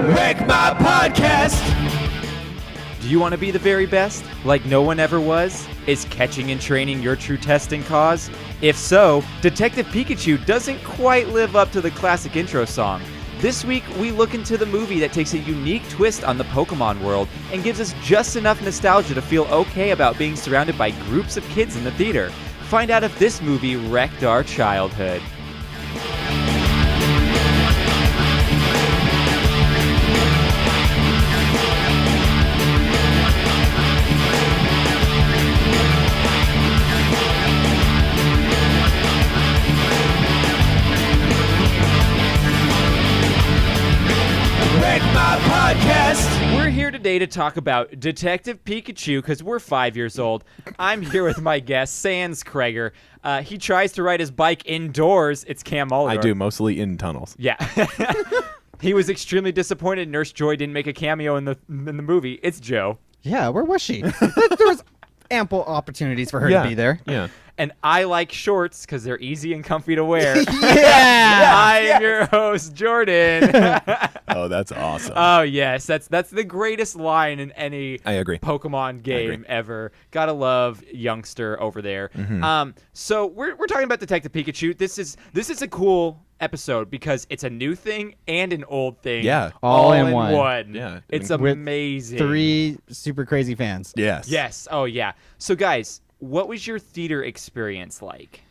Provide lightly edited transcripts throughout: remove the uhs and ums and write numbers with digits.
Wreck My Podcast. Do you want to be the very best, like no one ever was? Is catching and training your true testing cause? If so, Detective Pikachu doesn't quite live up to the classic intro song. This week, we look into the movie that takes a unique twist on the Pokemon world and gives us just enough nostalgia to feel okay about being surrounded by groups of kids in the theater. Find out if this movie wrecked our childhood. We're here today to talk about Detective Pikachu because we're 5 years old. I'm here with my guest, Sans Kreger. He tries to ride his bike indoors. It's Cam Muller. I do, mostly in tunnels. Yeah. He was extremely disappointed Nurse Joy didn't make a cameo in the movie. It's Joe. Yeah, where was she? There was ample opportunities for her to be there. Yeah. And I like shorts because they're easy and comfy to wear. Yeah! I am your host, Jordan. Oh, that's awesome. Oh, yes. That's the greatest line in any I agree. Pokemon game ever. Gotta love youngster over there. Mm-hmm. So we're talking about Detective Pikachu. This is a cool episode because it's a new thing and an old thing. Yeah. All in one. Yeah. It's With amazing. 3 super crazy fans. Yes. Yes. Oh, yeah. So, guys, what was your theater experience like?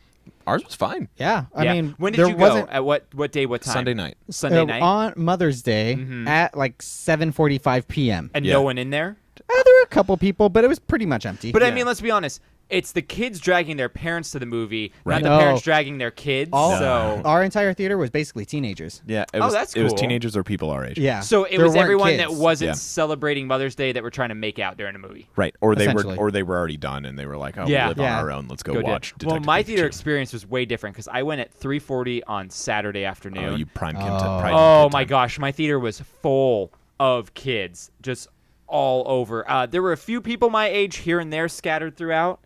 Ours was fine. Yeah, I mean, when did there you go? wasn't At what day? What time? Sunday night. Sunday night. on Mother's Day at like 7:45 p.m. And no one in there. There were a couple people, but it was pretty much empty. But I mean, let's be honest. It's the kids dragging their parents to the movie, Right. not the parents dragging their kids. So our entire theater was basically teenagers. Yeah. It Oh, was, that's It was cool. teenagers or people our age. Yeah. So it There was weren't everyone kids. that wasn't Yeah. celebrating Mother's Day that were trying to make out during the movie. Right. Or they Essentially. were already done and they were like, oh, Yeah. we live on Yeah. our own. Let's go Go do it. watch Well, Detective my theater Pikachu. experience was way different because I went at 3:40 on Saturday afternoon. Oh, you prime kid. Oh my gosh, my theater was full of kids, just all over. There were a few people my age here and there scattered throughout.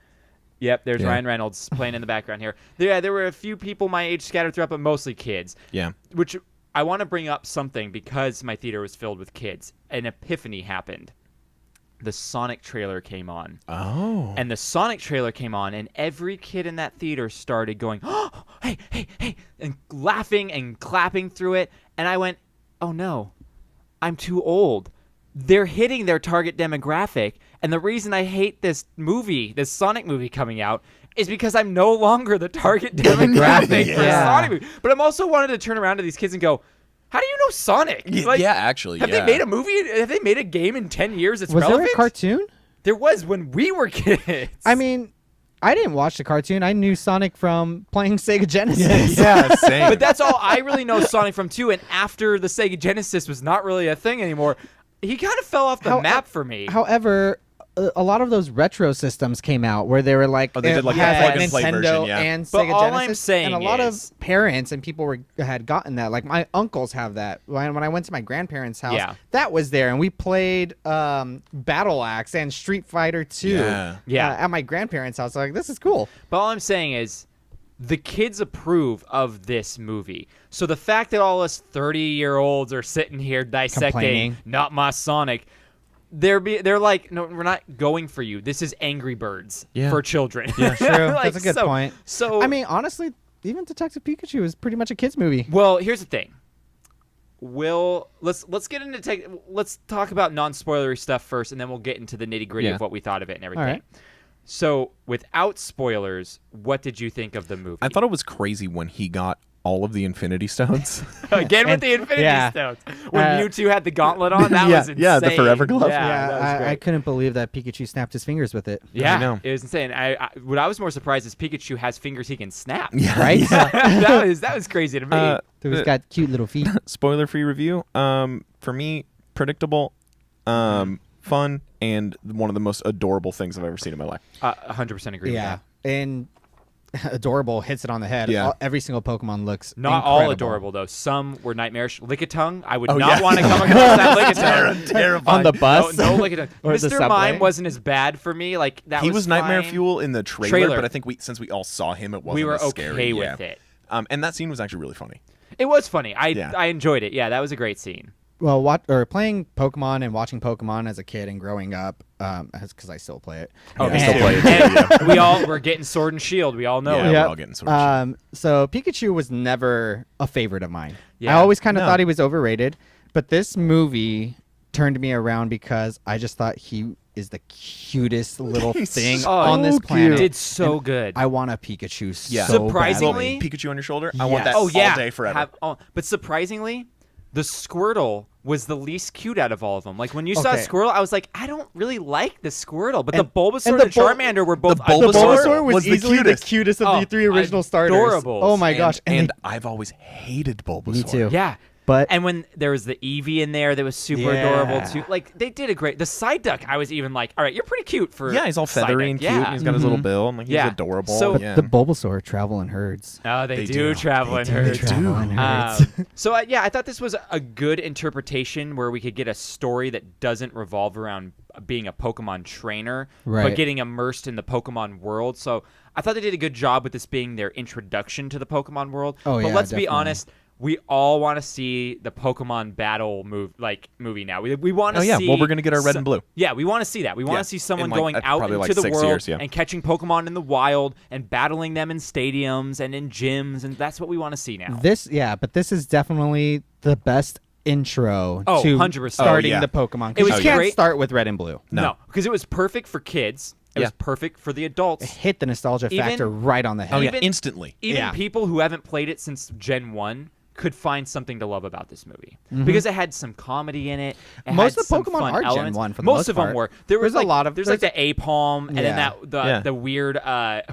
Yep, there's Ryan Reynolds playing in the background here. There were a few people my age scattered throughout, but mostly kids. Yeah. Which I want to bring up something because my theater was filled with kids. An epiphany happened. The Sonic trailer came on. Oh. And the Sonic trailer came on, and every kid in that theater started going, oh, hey, hey, hey, and laughing and clapping through it. And I went, oh no, I'm too old. They're hitting their target demographic. And the reason I hate this movie, this Sonic movie coming out, is because I'm no longer the target demographic for a Sonic movie. But I'm also wanted to turn around to these kids and go, how do you know Sonic? Like, yeah, actually. Have they made a movie? Have they made a game in 10 years that's Was relevant? there a cartoon? There was when we were kids. I mean, I didn't watch the cartoon. I knew Sonic from playing Sega Genesis. Yeah, same. But that's all I really know Sonic from too. And after the Sega Genesis was not really a thing anymore, he kind of fell off the map for me. However, a lot of those retro systems came out where they were like, Oh, they did like a had plug-and-play Nintendo version, yeah. and But Sega all Genesis. I'm saying and a lot is- of parents and people had gotten that. Like my uncles have that. When I went to my grandparents' house, that was there, and we played Battle Axe and Street Fighter 2 Yeah. at my grandparents' house. Like, this is cool. But all I'm saying is the kids approve of this movie. So the fact that all us 30-year-olds are sitting here dissecting Complaining. not my Sonic, they're like, no, we're not going for you. This is Angry Birds for children. Yeah, true. Like, That's a good point. So I mean, honestly, even Detective Pikachu is pretty much a kids movie. well, here's the thing. Let's get into let's talk about non-spoilery stuff first, and then we'll get into the nitty-gritty Yeah. of what we thought of it and everything. All right. So, without spoilers, what did you think of the movie? I thought it was crazy when he got all of the Infinity Stones. Again with the Infinity Stones. When Mewtwo had the gauntlet on, that was insane. Yeah, the Forever Glove. Yeah, that was great. I couldn't believe that Pikachu snapped his fingers with it. Yeah, I know. it was insane. What I was more surprised is Pikachu has fingers he can snap. Yeah. Right? that was crazy to me. He's got cute little feet. Spoiler-free review. For me, predictable, fun, and one of the most adorable things I've ever seen in my life. 100% agree with Yeah. that. And adorable hits it on the head. Yeah. Every single Pokemon looks Not incredible. all adorable, though. Some were nightmarish. Lickitung, I would Oh, not yeah. want to come across that Lickitung. Terrifying. On the bus? No Lickitung. Or the Mr. subway? Mime wasn't as bad for me. Like that He was Nightmare fine. Fuel in the trailer, but I think since we all saw him, it wasn't We were as okay scary. with it. And that scene was actually really funny. It was funny. Yeah. I enjoyed it. Yeah, that was a great scene. playing Pokemon and watching Pokemon as a kid and growing up, because I still play it. Oh, Okay. I still play it. And we're getting Sword and Shield. We all know Yeah, it. we're all getting Sword and Shield. So Pikachu was never a favorite of mine. Yeah. I always kind of No. thought he was overrated, but this movie turned me around because I just thought he is the cutest little He's thing so on this cute. planet. Did so good. I want a Pikachu Yeah. so Surprisingly- badly. Pikachu on your shoulder. I want that Yes. Oh yeah, all day forever. But surprisingly, the Squirtle was the least cute out of all of them. Like when you saw Okay. Squirtle, I was like, I don't really like the Squirtle, but And- the Bulbasaur and and the Charmander were both the The Bulbasaur Bulbasaur was was the easily cutest. the cutest of Oh, the 3 original starters. adorables. Oh my gosh. And I've always hated Bulbasaur. Me too. Yeah. But And when there was the Eevee in there, that was super Yeah. adorable too. Like they did a great. The Psyduck, I was even like, all right, you're pretty cute for. Yeah, he's all feathery Psyduck. and cute, Yeah. and he's got his little bill. And like, he's Yeah. adorable. So- yeah. the Bulbasaur travel in herds. Oh, they They do do. travel in They herds. travel in herds. So yeah, I thought this was a good interpretation where we could get a story that doesn't revolve around being a Pokemon trainer, but Right. getting immersed in the Pokemon world. So I thought they did a good job with this being their introduction to the Pokemon world. Oh, but yeah, let's be definitely. honest. We all want to see the Pokemon battle movie now. We want to Oh, yeah. see. Well, we're gonna get our red and blue. Yeah, we want to see that. We want Yeah. to see someone In, like, going out probably, into like, the 6 world years, yeah. and catching Pokemon in the wild and battling them in stadiums and in gyms, and that's what we want to see now. But this is definitely the best intro Oh, to 100%. starting Oh, yeah. the Pokemon. It Because was you can't great. start with red and blue. No, because it was perfect for kids. It was Yeah. perfect for the It adults. hit the nostalgia Even- factor right on the head. Oh, yeah. even- Instantly. Even Yeah. people who haven't played it since Gen 1 could find something to love about this movie because it had some comedy in it. It Most had of the some Pokemon fun are Gen elements. 1 for the most most of them part. were. There was There's a lot of- There's like the Apalm and then Yeah. the weird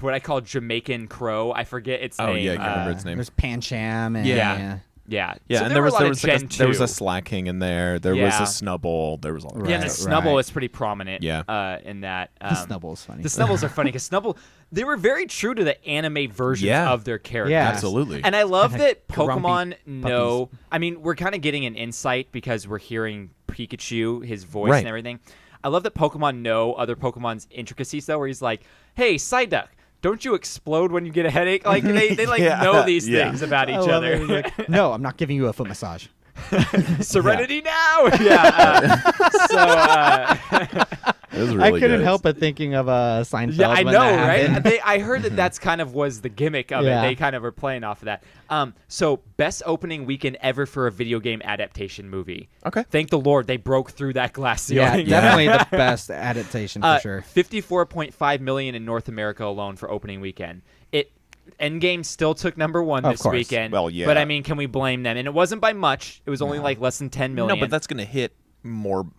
what I call Jamaican crow. I forget its name. Oh, yeah. I can't remember its name. There's Pancham and Yeah. Yeah. Yeah, So and there was were a lot there of was like Gen 2. there was a Slacking in there. There was Yeah. a Snubbull. There was all Yeah, and the Right, Snubbull right. is pretty prominent. Yeah. In that. the Snubble's funny. The Snubbles are funny because Snubbull, they were very true to the anime versions Yeah. of their characters. Yeah. Absolutely. And I love that grumpy Pokemon know. puppies. I mean, we're kind of getting an insight because we're hearing Pikachu, his voice Right. and everything. I love that Pokemon know other Pokemon's intricacies though, where he's like, "Hey, Psyduck, don't you explode when you get a headache?" Like they like Yeah. know these Yeah. things about I each love other. it. He's like, no, I'm not giving you a foot massage. Serenity now. Yeah. It was I really couldn't good. help but thinking of Seinfeld. Yeah, I when know, that right? happened. I heard that that's kind of was the gimmick of Yeah. it. They kind of were playing off of that. So best opening weekend ever for a video game adaptation movie. Okay. Thank the Lord they broke through that glass Yeah, ceiling. definitely the best adaptation for sure. 54.5 million in North America alone for opening weekend. Endgame still took number one Of this course. weekend. Well, yeah. But I mean, can we blame them? And it wasn't by much. It was only like less than 10 million. No, but that's going to hit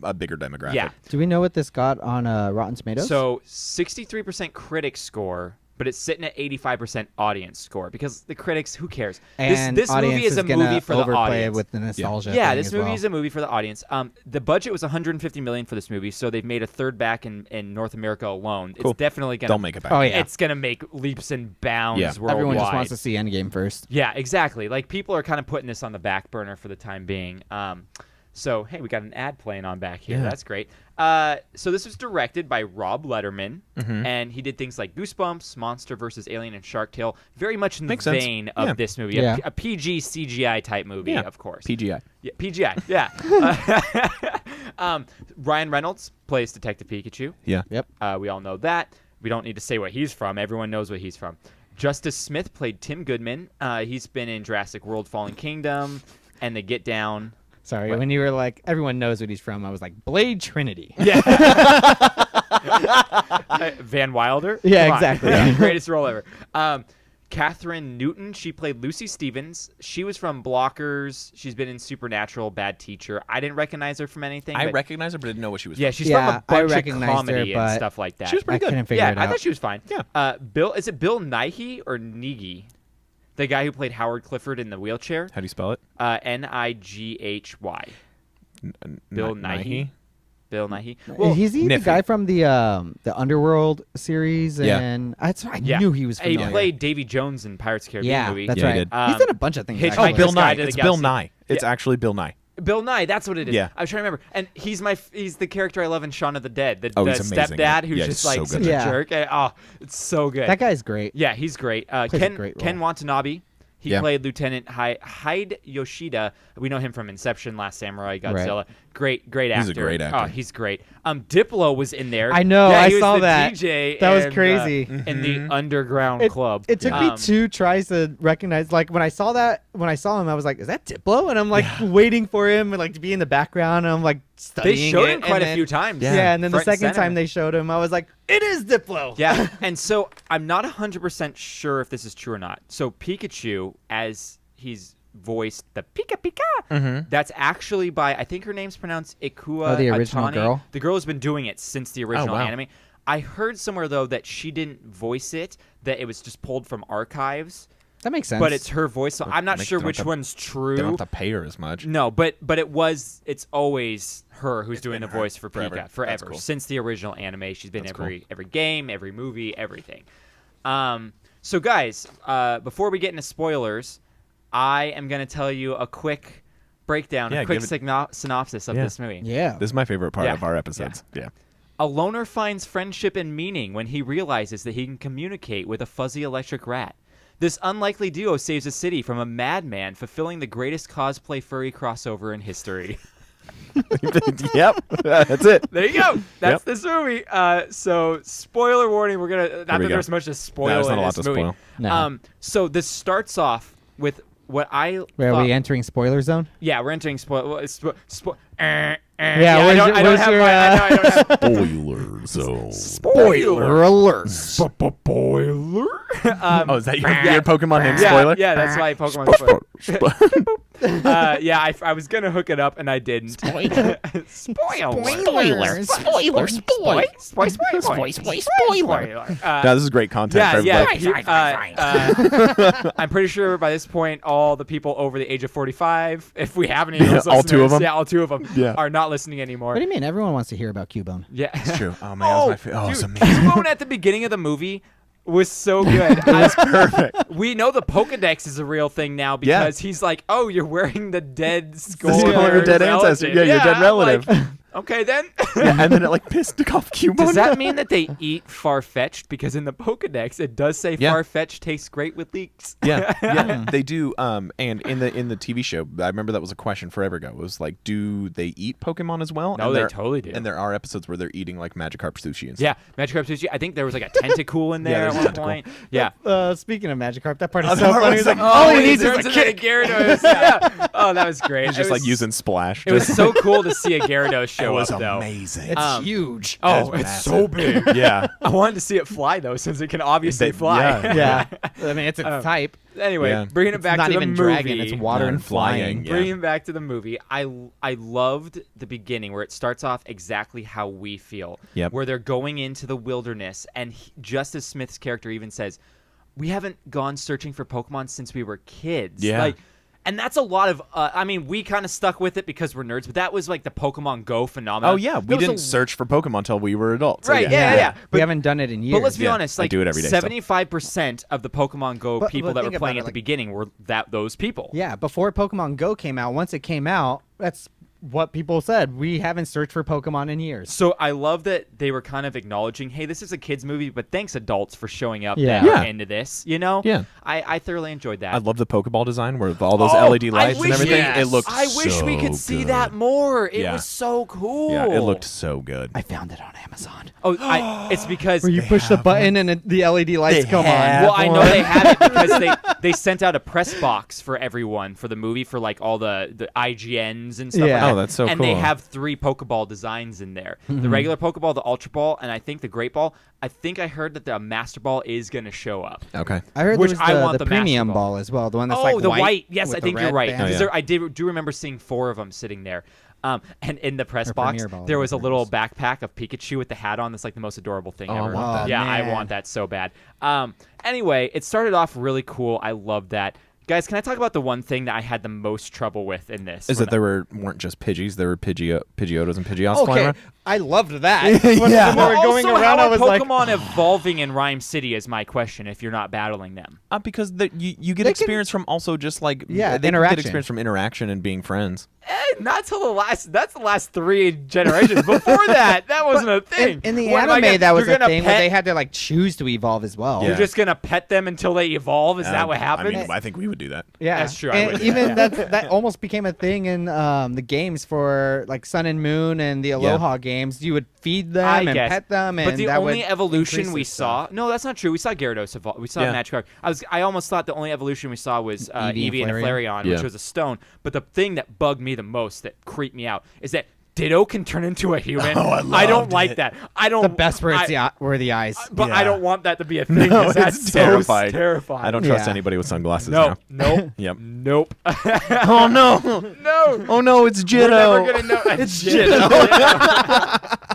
a bigger demographic. yeah. Do we know what this got on Rotten Tomatoes? So 63% critic score, but it's sitting at 85% audience score because the critics, who cares? and This movie audience is a gonna movie for the overplay audience. it with the nostalgia. Yeah, thing this as movie well. is a movie for the audience. The budget was 150 million for this movie, so they've made a third back in North America alone. Cool. It's definitely gonna They'll make it back. Oh, yeah. It's gonna make leaps and bounds Yeah. worldwide. Everyone just wants to see Endgame first. Yeah, exactly. Like people are kind of putting this on the back burner for the time being. So hey, we got an ad playing on back here. Yeah. That's great. So this was directed by Rob Letterman, Mm-hmm. and he did things like Goosebumps, Monster vs. Alien, and Shark Tale. Very much in the Makes sense. vein of Yeah. this movie, Yeah. a PG CGI type movie, Yeah. of course. PGI. Yeah, PGI. Yeah. Ryan Reynolds plays Detective Pikachu. Yeah. Yep. We all know that. We don't need to say what he's from. Everyone knows what he's from. Justice Smith played Tim Goodman. He's been in Jurassic World: Fallen Kingdom and The Get Down. Sorry, What? when you were like, everyone knows what he's from, I was like, Blade Trinity. Yeah. Van Wilder. Yeah, Come on. exactly. Yeah, greatest role ever. Catherine Newton, she played Lucy Stevens. She was from Blockers. She's been in Supernatural, Bad Teacher. I didn't recognize her from anything. I but recognize her, but I didn't know what she was yeah, from. she's Yeah, from a I bunch of recognized her, comedy and but stuff like that. She was pretty I good. couldn't figure Yeah, it I out. thought she was fine. Yeah. Is it Bill Nighy or Nighy? The guy who played Howard Clifford in the wheelchair? How do you spell it? Nighy. Bill Nighy. Bill Nighy. He's the Niffy. guy from the Underworld series, Yeah. and I yeah. knew he was He familiar. played Davy Jones in Pirates of the Caribbean yeah, movie. that's Yeah, he right. did. He's done a bunch of things. Hitchhiker's actually. Oh, Bill Guide Nye. to the It's Bill Galaxy. Nye. It's Yeah. actually Bill Nye. Bill Nye, that's what it is. Yeah. I was trying to remember. And he's the character I love in Shaun of the Dead. The, Oh, the he's amazing. stepdad who's Yeah, just he's like so such good. a Yeah. jerk. And, it's so good. That guy's great. Yeah, he's great. Plays a great role. Ken Watanabe He played Lieutenant Hyde Yoshida. We know him from Inception, Last Samurai, Godzilla. Great actor. He's a great actor. Oh, he's great. Diplo was in there. I know. Yeah, I he was saw the that. DJ That was and, crazy. In the underground club. It took me 2 tries to recognize. Like when I saw him, I was like, "Is that Diplo?" And I'm like waiting for him and like to be in the background. And I'm like studying. They showed it, him quite a few times. Yeah, and then the Front and second center. time they showed him, I was like, "It is Diplo." Yeah, and so I'm not 100% sure if this is true or not. So Pikachu, as he's voiced the Pika Pika, that's actually by, I think her name's pronounced Ikua the original Atani. girl? The girl has been doing it since the original wow. anime. I heard somewhere, though, that she didn't voice it, that it was just pulled from archives. That makes sense. But it's her voice, so I'm not sure don't which have to- one's true. They don't have to pay her as much. No, but it's always her who's doing the been her voice for forever. Pika That's forever cool. since the original anime. She's been That's every game, every movie, everything. So guys, before we get into spoilers, I am going to tell you a quick breakdown, a quick synopsis of this movie. yeah. This is my favorite part Yeah. of our episodes. Yeah. A loner finds friendship and meaning when he realizes that he can communicate with a fuzzy electric rat. This unlikely duo saves a city from a madman, fulfilling the greatest cosplay furry crossover in history. Yep. That's it. There you go. That's Yep. this movie. So, spoiler warning. We're gonna not that we go. there's much to spoil No, there's not in a lot this to movie. spoil. No. So this starts off with what I Are thought- we entering spoiler zone? Yeah, we're entering spoil. Yeah, I where's don't, your- I don't where's have your, my. I don't have Spoiler zone. spoiler. alert. Spoiler. Oh, is that your Pokemon name? Yeah, Spoiler? yeah, that's my Pokemon spoiler. Yeah, I was gonna hook it up and I didn't. Spoiler. Spoiler. No, this is great content for Yeah, everybody. I'm pretty sure by this point, all the people over the age of 45, if we have any of those all 2 of listeners, them? yeah, all 2 of them Yeah. are not listening anymore. What do you mean? Everyone wants to hear about Cubone. Yeah, It's true. Oh, man, that was my favorite. Oh, it's dude, amazing. Cubone at the beginning of the movie was so good. That's perfect. We know the Pokedex is a real thing now because he's like, "Oh, you're wearing the dead skull, skull of your dead ancestor. Yeah, your dead I'm relative. like, okay, then. Yeah, and then it like pissed off Cubone. Does that mean that they eat Farfetch'd? Because in the Pokedex, it does say Yeah. Farfetch'd tastes great with leeks. Yeah, they do. And in the TV show, I remember that was a question forever ago. It was like, do they eat Pokemon as well? No, And they there- totally do. And there are episodes where they're eating like Magikarp sushi and stuff. Yeah, Magikarp sushi. I think there was like a tentacle in there there's at a one tentacle. point. Yeah. Speaking of Magikarp, that part is Oh, so that part funny. was He's like, so- all he he needs is turns a into kick. Gyarados. Yeah. Oh, that was great. He's just It like was- using Splash. It was so cool to see a Gyarados show It was up, though. amazing. It's huge. Oh, It's it's so big. yeah. I wanted to see it fly though, since it can obviously fly. yeah. Yeah. I mean, it's a type. Anyway, Yeah. bringing it It's back not to the even movie. dragon. It's water No, and flying. flying. Yeah. Bringing it back to the movie, I loved the beginning where it starts off exactly how we feel. Yep. Where they're going into the wilderness, and just as Smith's character even says, "We haven't gone searching for Pokemon since we were kids." Yeah. Like, and that's a lot of. I mean, we kind of stuck with it because we're nerds, but that was like the Pokemon Go phenomenon. Oh yeah, we There was didn't search for Pokemon until we were adults. So, Right, yeah. we But- haven't done it in years. But let's be Yeah, honest, I like do it every day still. 75% of the Pokemon Go But- people but that were think playing about at it, the like- beginning were those people. Yeah, before Pokemon Go came out, once it came out, that's what people said. We haven't searched for Pokemon in years. So I love that they were kind of acknowledging, hey, this is a kids movie, but thanks adults for showing up Yeah. that Yeah. are into this. You know? Yeah. I thoroughly enjoyed that. I love the Pokeball design where with all those Oh, LED lights I and everything. wish- It looked I wish we could so see good. that more. It Yeah. was so cool. Yeah, it looked so good. I found it on Amazon. Oh, it's because Where you push the button and the LED lights come on. well, I know they have it because they sent out a press box for everyone for the movie for like all the IGNs and stuff Yeah. like that. Oh, that's so and they cool. have 3 Pokeball designs in there. The regular Pokeball, the Ultra Ball, and I think the Great Ball. I think I heard that the Master Ball is going to show up. Okay. I heard Which there was I the, want the the Master premium Ball. ball as well. The one that's Oh, like the white. white. Yes, with I the think you're red right. band. Oh, yeah. I do remember seeing 4 of them sitting there. And in the press Or box, Premier Ball, there was a whatever it little is. backpack of Pikachu with the hat on. That's like the most adorable thing Oh, I ever. want that. Yeah, I man. want that so bad. Anyway, it started off really cool. I love that. Guys, can I talk about the one thing that I had the most trouble with in this? Is that there weren't just Pidgeys, there were Pidgeotos and Pidgeots flying Okay, around? I loved that. When we were Well, going also, around, how I are was like, Pokemon evolving in Rhyme City is my question if you're not battling them. Because you get They can- experience from also just like Yeah, they can interaction. get experience from interaction and being friends. not till the last. That's the last 3 generations. Before that wasn't a thing. In the What am I anime, gonna- that was you're a gonna thing where pet- they had to like choose to evolve as well. You're just gonna pet them until they evolve. Is that what happens? I mean, I think we would do that. Yeah, That's true, I And would do even that almost became a thing in the games for like Sun and Moon and the Aloha games. You would feed them I and guess. pet them, and but the that only would evolution increase we the saw. stuff. No, that's not true. We saw Gyarados evolve. We saw Magikarp. I almost thought the only evolution we saw was Eevee and Flareon, which was a stone. But the thing that bugged me the most, that creeped me out, is that Ditto can turn into a human. I don't like that. I don't. The best were the eyes. But I don't want that to be a thing. No, That's it's so terrifying. terrifying. I don't trust anybody with sunglasses No. now. Nope. Yep. Nope. Oh no. No. Oh no, it's Jitto. We're never gonna know. It's Jitto.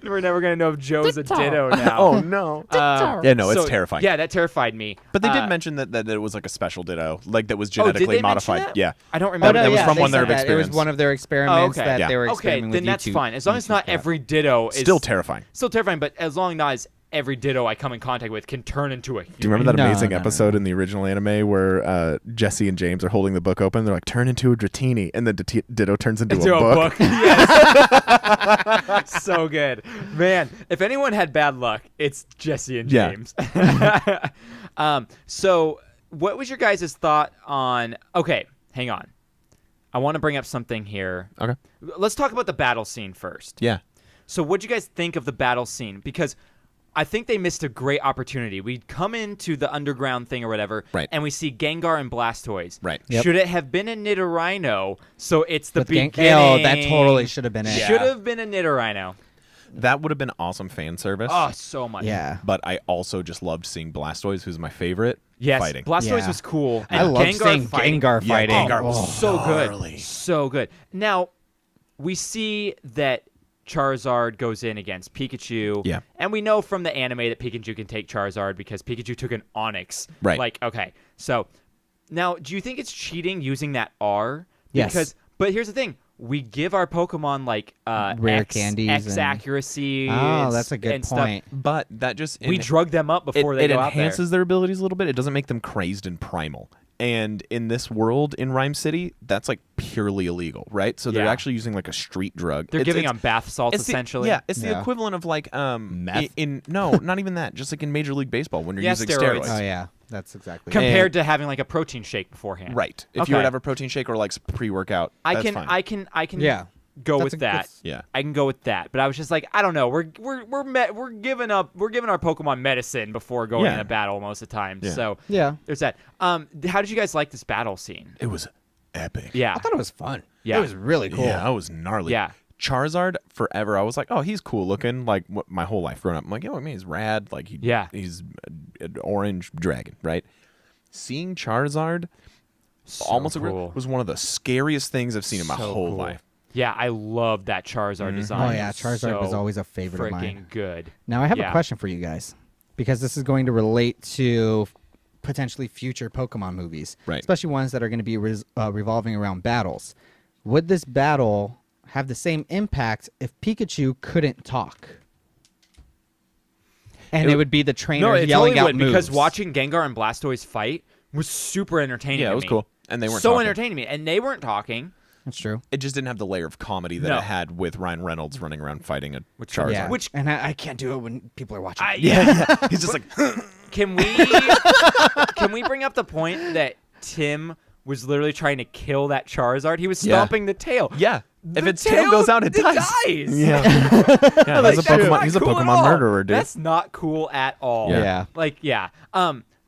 We're never gonna know if Joe's a Ditto now. Oh no. Yeah, no, it's terrifying. Yeah, that terrified me. But they did mention that it was like a special Ditto, like that was did they genetically mention modified. that? Yeah. I don't Oh, remember. no, that was yeah, from they one of said their that. It was experiments. one of their experiments okay. that Yeah. they were Okay, experimenting then with that's YouTube. fine. As long as not YouTube every Ditto is Still terrifying. Still terrifying, but as long as every Ditto I come in contact with can turn into a human. Do you remember that No, amazing no, no, episode in the original anime where Jesse and James are holding the book open? They're like, turn into a Dratini, and then Ditto turns into a book. Yes. So good. Man, if anyone had bad luck, it's Jesse and Yeah. James. So what was your guys' thought on... Okay, hang on. I want to bring up something here. Okay. Let's talk about the battle scene first. Yeah. So what'd you guys think of the battle scene? Because I think they missed a great opportunity. We come into the underground thing or whatever, Right. and we see Gengar and Blastoise. Right. Yep. Should it have been a Nidorino? So it's the With beginning. Oh, that totally should have been it. Should have been a Nidorino. That would have been awesome fan service. Oh, so much. Yeah. But I also just loved seeing Blastoise, who's my favorite, Yes, fighting. Blastoise Yeah. was cool. I And love Gengar seeing fighting. Gengar Yeah, fighting. Gengar was Oh. So gnarly. good. So good. Now, we see that Charizard goes in against Pikachu. Yeah. And we know from the anime that Pikachu can take Charizard because Pikachu took an Onix. Right. Like, okay. So, now, do you think it's cheating using that R? Yes. But here's the thing. We give our Pokemon, like, Rare candies X and- accuracy. Oh, that's a good and stuff. point. But that just... We drug them up before they it go out there. enhances their abilities a little bit. It doesn't make them crazed and primal. And in this world, in Rhyme City, that's like purely illegal, right? So they're Yeah. actually using like a street drug. They're giving them bath salts, it's the- essentially. Yeah, it's the Yeah. equivalent of like Meth? no, not even that. Just like in Major League Baseball when you're Yeah, using steroids. steroids. Oh yeah, that's exactly. Compared to having, like, a protein shake beforehand. Right. If Okay. you would have a protein shake or like pre-workout, that's fine. I can Yeah. go That's with a that. good- Yeah. I can go with that. But I was just like, I don't know. We're giving our Pokemon medicine before going Yeah. into battle most of the time. Yeah. So Yeah. there's that. How did you guys like this battle scene? It was epic. Yeah. I thought it was fun. Yeah. It was really cool. Yeah, I was gnarly. Yeah. Charizard forever. I was like, oh, he's cool looking. Like my whole life growing up, I'm like, I mean, he's rad. Like he's an orange dragon, right? Seeing Charizard So almost cool. was one of the scariest things I've seen in my So whole cool. life. Yeah, I love that Charizard design. Oh yeah, Charizard was always a favorite of freaking mine. good. Now I have Yeah. a question for you guys, because this is going to relate to potentially future Pokemon movies, Right. especially ones that are going to be revolving around battles. Would this battle have the same impact if Pikachu couldn't talk? And it would be the trainer No, it yelling totally out would, because moves. watching Gengar and Blastoise fight was super entertaining. Yeah, to it was me. cool. And they weren't so talking. entertaining to me, and they weren't talking. That's true. It just didn't have the layer of comedy that No. it had with Ryan Reynolds running around fighting a Which- Charizard. Yeah. Which- and I can't do it when people are watching. Yeah. He's just like, Can we bring up the point that Tim was literally trying to kill that Charizard? He was Yeah. stomping the tail. yeah. If The its tail goes out, it dies. dies. Yeah. Yeah, Like, he's a that's Pokemon. not He's a cool at Pokemon all. murderer, dude. That's not cool at all. Yeah. Yeah. Like, yeah.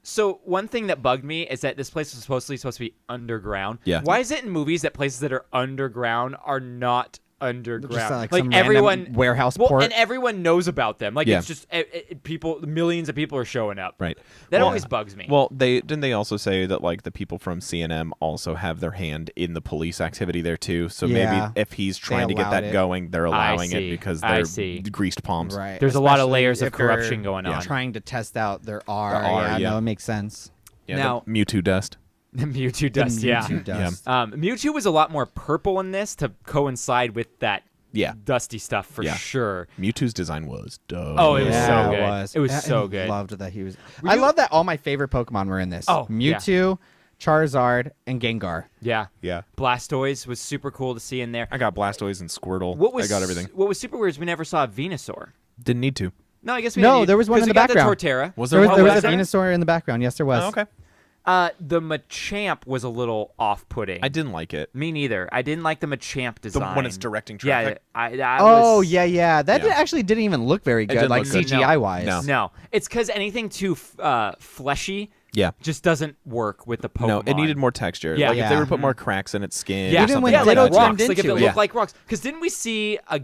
So one thing that bugged me is that this place is supposed to be underground. Yeah. Why is it in movies that places that are underground are not underground? Just like some random everyone warehouse well, port. and everyone knows about them. Like Yeah. it's just people, millions of people are showing up. Right. That Well, always bugs me. Well, didn't they also say that like the people from CNM also have their hand in the police activity there too? So Yeah. maybe if he's trying to get allowed that it. going, they're allowing see. it because I they're see. greased palms. Right. There's a lot of Especially layers of if they're corruption going on. Trying to test out their R. The R, yeah, yeah. no, it makes sense. Yeah. Now- the Mewtwo dust. The Mewtwo dust, The yeah. Mewtwo dust. Mewtwo was a lot more purple in this to coincide with that Yeah. dusty stuff for Yeah. sure. Mewtwo's design was dope. Oh, it was Yeah, so good. It was I so good. Loved that he was. Were I you- love that all my favorite Pokemon were in this. Oh, yeah. Mewtwo, Charizard, and Gengar. Yeah. Yeah. Blastoise was super cool to see in there. I got Blastoise and Squirtle. I got everything. What was super weird is we never saw a Venusaur. Didn't need to. No, I guess we No, didn't. there was one in the background. We got the Torterra. Was There there, was a there? Venusaur in the background. Yes, there was. Oh, okay. The Machamp was a little off-putting. I didn't like it. Me neither. I didn't like the Machamp design. When it's directing traffic. Yeah. That actually didn't even look very good, didn't like look good. CGI-wise. No. No, it's because anything too fleshy Yeah. just doesn't work with the Pokemon. No, it needed more texture. Yeah. Like if they Yeah. were to put more cracks in its skin. Yeah, or something yeah, like like that. rocks. turned Like if it into. looked like rocks. Because didn't we see a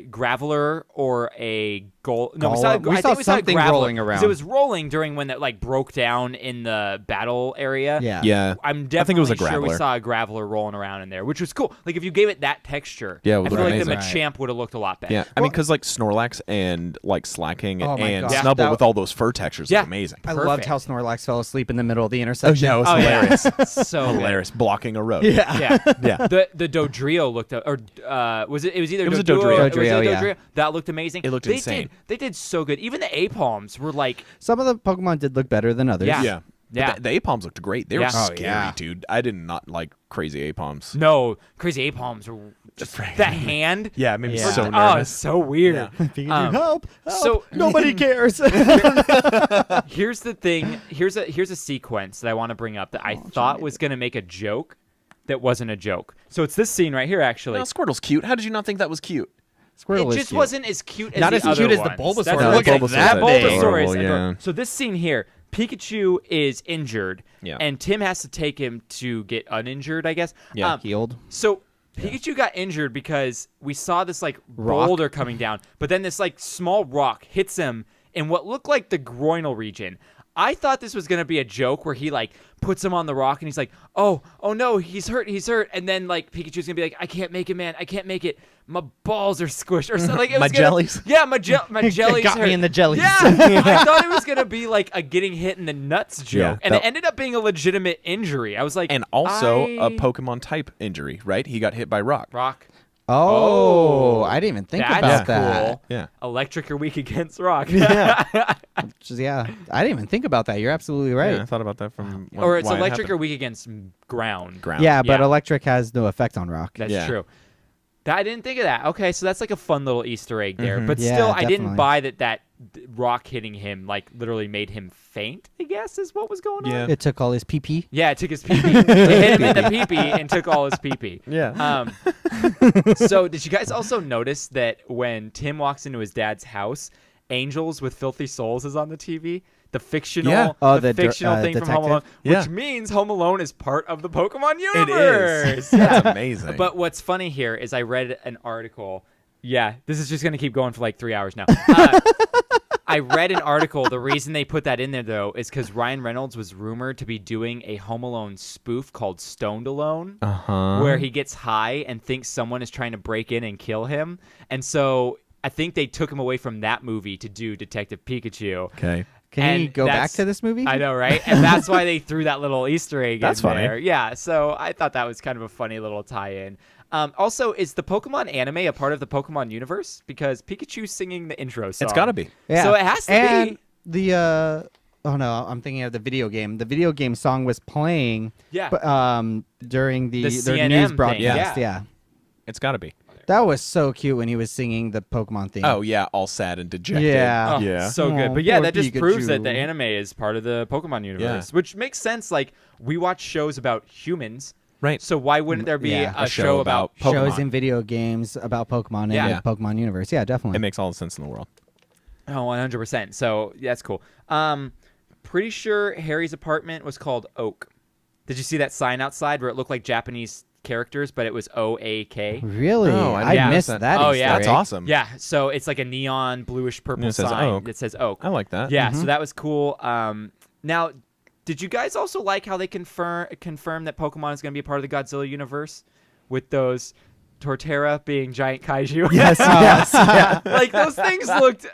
Graveler or a Gold? No, we saw. We I saw think we saw a something Graveler, rolling 'cause around. It was rolling during when that like broke down in the battle area. Yeah. Yeah. I'm I think definitely it was a sure we Graveler. saw a Graveler rolling around in there, which was cool. Like if you gave it that texture, Yeah, it I would feel look like the amazing. Machamp would have looked a lot better. Yeah, I mean, because like Snorlax and like Slacking Oh my and gosh. Snubble That- with all those fur textures Yeah. is amazing. I loved Perfect. how Snorlax fell asleep in the middle of the intersection. it was Oh hilarious. yeah, so good. Hilarious, blocking a road. Yeah. Yeah. The Dodrio looked, or was it? It was either It was a Doduo- Dodrio. it was a Dodrio, yeah. Dodrio. That looked amazing. It looked they insane. They did so good. Even the Apalms were like, Some of the Pokemon did look better than others. Yeah. Yeah. Yeah. But the Apalms looked great. They Yeah. were Oh, scary, yeah. dude. I did not like crazy Apalms. no, crazy Apalms were just that hand. Yeah, it made me Yeah. so Oh, nervous. it's so weird. Pikachu, help! So Nobody cares. here's the thing. Here's a sequence that I want to bring up that I thought was gonna make a joke that wasn't a joke. So it's this scene right here, actually. No, Squirtle's cute. How did you not think that was cute? Squirtle It is just cute. wasn't as cute as Not the as other cute as the ones. Bulbasaur. That's No, look at Bulbasaur's that adorable, Bulbasaur is yeah. adorable. So this scene here, Pikachu is injured, Yeah. and Tim has to take him to get uninjured, I guess. Yeah. Healed. So Pikachu got injured because we saw this like Rock? boulder coming down, but then this like small rock hits him in what looked like the groinal region. I thought this was gonna be a joke where he like puts him on the rock and he's like, oh no, he's hurt, and then like Pikachu's gonna be like, I can't make it, man, I can't make it, my balls are squished or something. Like, it My was gonna- jellies? Yeah, my jellies got me hurt. in the jellies. Yeah, I thought it was gonna be like a getting hit in the nuts joke, Yeah, and that- it ended up being a legitimate injury. I was like, And also a I- Pokemon type injury, right? He got hit by rock. rock. Oh, I didn't even think That's about cool. that. Yeah. Electric or weak against rock. Yeah, I didn't even think about that. You're absolutely right. Yeah, I thought about that from when, Or it's why it electric or happened. weak against ground. Ground. Yeah, but Yeah. electric has no effect on rock. That's Yeah. true. I didn't think of that. Okay, so that's like a fun little Easter egg there. But Yeah, still, I didn't definitely. buy that rock hitting him like literally made him faint, I guess is what was going on. Yeah. It took all his pee-pee. Yeah, it took his pee-pee. It hit him in the pee-pee and took all his pee-pee. Yeah. So did you guys also notice that when Tim walks into his dad's house, Angels with Filthy Souls is on the TV? The fictional, Yeah. Oh, the the fictional thing detective? from Home Alone, Yeah. which means Home Alone is part of the Pokemon It universe. is. That's amazing. But what's funny here is I read an article. Yeah, this is just going to keep going for like 3 hours now. I read an article. The reason they put that in there, though, is because Ryan Reynolds was rumored to be doing a Home Alone spoof called Stoned Alone, where he gets high and thinks someone is trying to break in and kill him. And so I think they took him away from that movie to do Detective Pikachu. Okay. Can he And go back that's- to this movie? I know, right? And that's why they threw that little Easter egg That's in funny. there. Yeah, so I thought that was kind of a funny little tie-in. Also, is the Pokemon anime a part of the Pokemon universe? Because Pikachu's singing the intro song. It's got to be. Yeah. So it has to and be. the oh no, I'm thinking of the video game. The video game song was playing. Yeah. During The their CNN news thing, broadcast. yeah. It's got to be. That was so cute when he was singing the Pokemon theme. Oh, yeah. All sad and dejected. Yeah. Oh, Yeah. so good. Oh, But yeah, poor that just proves that the Pikachu. anime is part of the Pokemon universe, which makes sense. Like, we watch shows about humans. Right. So why wouldn't there be Yeah. a show about Pokemon. Shows and video games about Pokemon Yeah. and the Pokemon universe. Yeah, definitely. It makes all the sense in the world. Oh, 100%. So yeah, that's cool. Pretty sure Harry's apartment was called Oak. Did you see that sign outside where it looked like Japanese characters, but it was OAK? Really? Oh, I I didn't missed notice that. Oh, Easter yeah. That's egg. awesome. Yeah, so it's like a neon bluish purple And it says sign Oak. that says Oak. I like that. Yeah, so that was cool. Now, did you guys also like how they confirm that Pokemon is going to be a part of the Godzilla universe with those Torterra being giant kaiju? Yes, yes. Yeah. Like those things looked